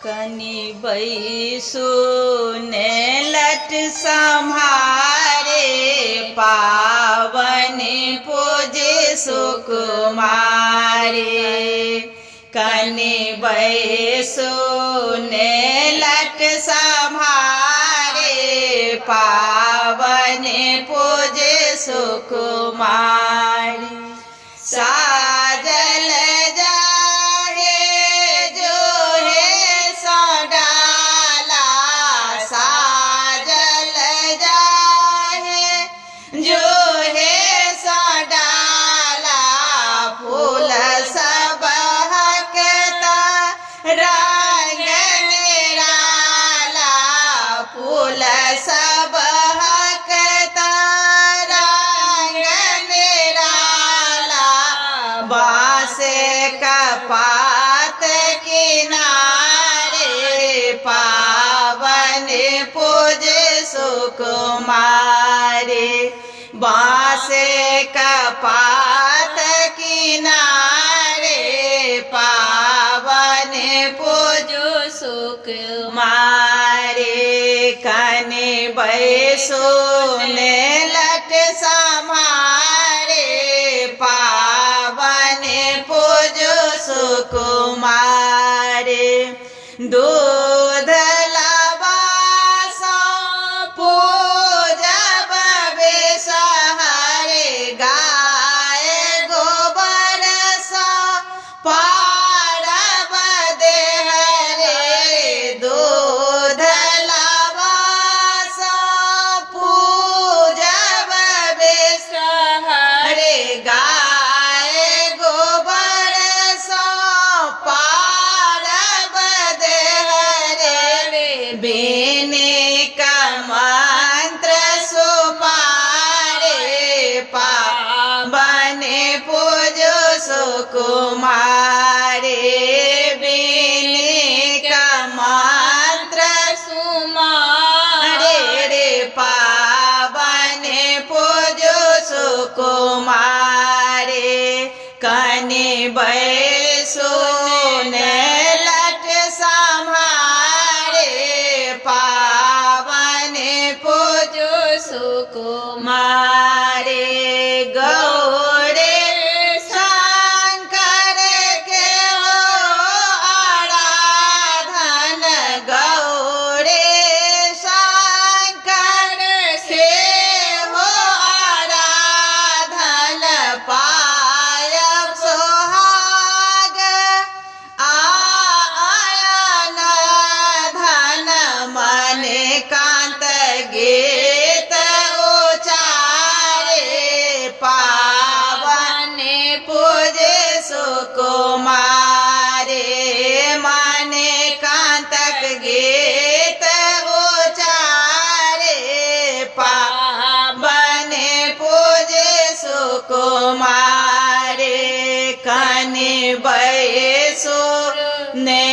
कनि बैसु ने लट सम्हारे पावन पूजे सुकुमारे। कनि बैसु ने लट सम्हारे पावन पूजे सुकुमारी। साजल जाहे जो है सडाला, साजल जाहे जो है सडाला, फूल सब हकता रंग निराला, फूल सब हकता रंग निराला। बाँस का पात किनारे पावन पूजे सुकुमारे। बाँस का पात किनारे पावन पूजो सुकुमारे। कनि बैसु ने लट सम्हारे पावन पूजो सुकुमारे। दूध लबासा पूजब बेसहारे, गाय गोबर सा पारब देहरे। दूध लबासा पूजब बेसहारे, गाय गोबर सा पारब देहरे। बेने का मंत्र सुपारे पावन पूजो सुकुमारे। बेने का मंत्र सुमारे रे पावन पूजो सुकुमारे। कनि बैसु ने लट सम्हारे पावन पूजो सुकुमारे। गौरे शंकर के हो आराधन, गौरे शंकर के हो आराधन। पायब सोहाग आयन धन, मन कांत गीत उचारे पावन पूजे सुकुमारे। मन कांतक गीत उचारे पावन पूजे सुकुमारे। कनि बैसु ने